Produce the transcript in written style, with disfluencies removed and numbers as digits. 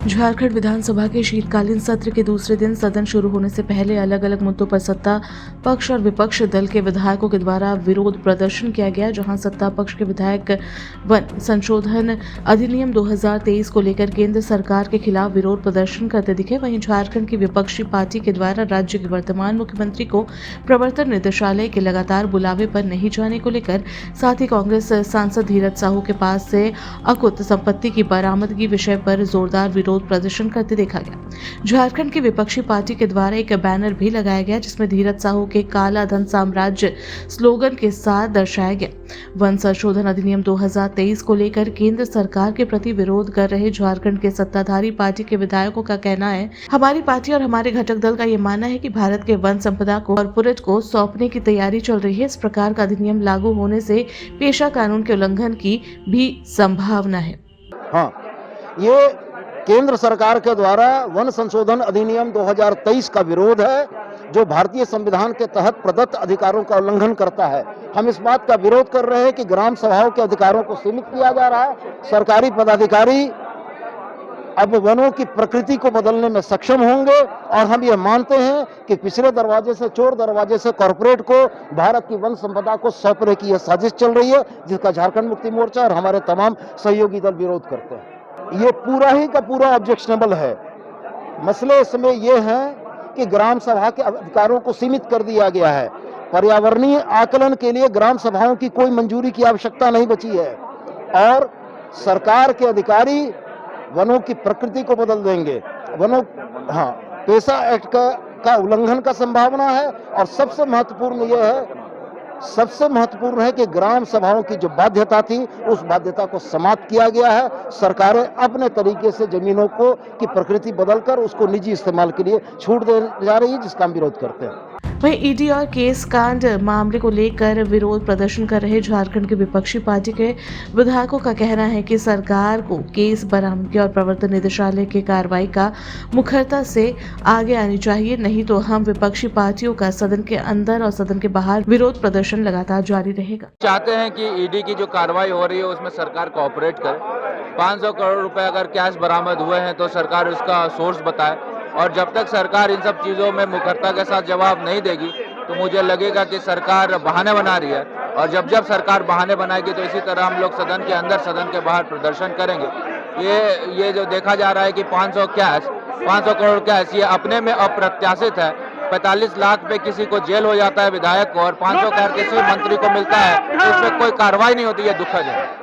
झारखंड विधानसभा के शीतकालीन सत्र के दूसरे दिन सदन शुरू होने से पहले अलग अलग मुद्दों पर सत्ता पक्ष और विपक्ष दल के विधायकों के द्वारा विरोध प्रदर्शन किया गया। जहां सत्ता पक्ष के विधायक वन संशोधन अधिनियम 2023 को लेकर केंद्र सरकार के खिलाफ विरोध प्रदर्शन करते दिखे, वहीं झारखंड की विपक्षी पार्टी के द्वारा राज्य के वर्तमान मुख्यमंत्री को प्रवर्तन निदेशालय के लगातार बुलावे पर नहीं जाने को लेकर, साथ ही कांग्रेस सांसद धीरज साहू के पास से अकुत संपत्ति की बरामदगी विषय पर जोरदार विरोध प्रदर्शन करते देखा गया। झारखंड की विपक्षी पार्टी के द्वारा एक बैनर भी लगाया गया जिसमें धीरज साहू के काला धन साम्राज्य स्लोगन के साथ दर्शाया गया। वन संशोधन अधिनियम 2023 को लेकर केंद्र सरकार के प्रति विरोध कर रहे झारखंड के सत्ताधारी पार्टी के विधायकों का कहना है, हमारी पार्टी और हमारे घटक दल का ये मानना है कि भारत के वन संपदा को कॉर्पोरेट को सौंपने की तैयारी चल रही है। इस प्रकार का अधिनियम लागू होने से पेशा कानून के उल्लंघन की भी संभावना है। हाँ, ये केंद्र सरकार के द्वारा वन संशोधन अधिनियम 2023 का विरोध है, जो भारतीय संविधान के तहत प्रदत्त अधिकारों का उल्लंघन करता है। हम इस बात का विरोध कर रहे हैं कि ग्राम सभाओं के अधिकारों को सीमित किया जा रहा है। सरकारी पदाधिकारी अब वनों की प्रकृति को बदलने में सक्षम होंगे और हम ये मानते हैं कि पिछले दरवाजे से, चोर दरवाजे से कॉर्पोरेट को भारत की वन संपदा को सौंपने की यह साजिश चल रही है, जिसका झारखंड मुक्ति मोर्चा और हमारे तमाम सहयोगी दल विरोध करते हैं। ये पूरा ही का पूरा ऑब्जेक्शनेबल है। मसले इसमें यह है कि ग्राम सभा के अधिकारों को सीमित कर दिया गया है। पर्यावरणीय आकलन के लिए ग्राम सभाओं की कोई मंजूरी की आवश्यकता नहीं बची है और सरकार के अधिकारी वनों की प्रकृति को बदल देंगे। वनों पेशा एक्ट का उल्लंघन का संभावना है और सबसे महत्वपूर्ण है कि ग्राम सभाओं की जो बाध्यता थी, उस बाध्यता को समाप्त किया गया है। सरकारें अपने तरीके से जमीनों को की प्रकृति बदलकर उसको निजी इस्तेमाल के लिए छूट दे जा रही है, जिसका हम विरोध करते हैं। वहीं ईडी और केस कांड मामले को लेकर विरोध प्रदर्शन कर रहे झारखंड की विपक्षी पार्टी के विधायकों का कहना है कि सरकार को केस बरामदगी और प्रवर्तन निदेशालय की कार्रवाई का मुखरता से आगे आनी चाहिए, नहीं तो हम विपक्षी पार्टियों का सदन के अंदर और सदन के बाहर विरोध प्रदर्शन लगातार जारी रहेगा। चाहते हैं कि ईडी की जो कार्रवाई हो रही है उसमें सरकार कोऑपरेट करे। 500 करोड़ रुपए अगर कैश बरामद हुए हैं तो सरकार उसका सोर्स बताए, और जब तक सरकार इन सब चीज़ों में मुखरता के साथ जवाब नहीं देगी तो मुझे लगेगा कि सरकार बहाने बना रही है। और जब सरकार बहाने बनाएगी तो इसी तरह हम लोग सदन के अंदर, सदन के बाहर प्रदर्शन करेंगे। ये जो देखा जा रहा है कि 500 करोड़ कैश, ये अपने में अप्रत्याशित है। 45 लाख पे किसी को जेल हो जाता है विधायक को, और 500 करोड़ किसी मंत्री को मिलता है, तो इसमें कोई कार्रवाई नहीं होती है। दुखद है।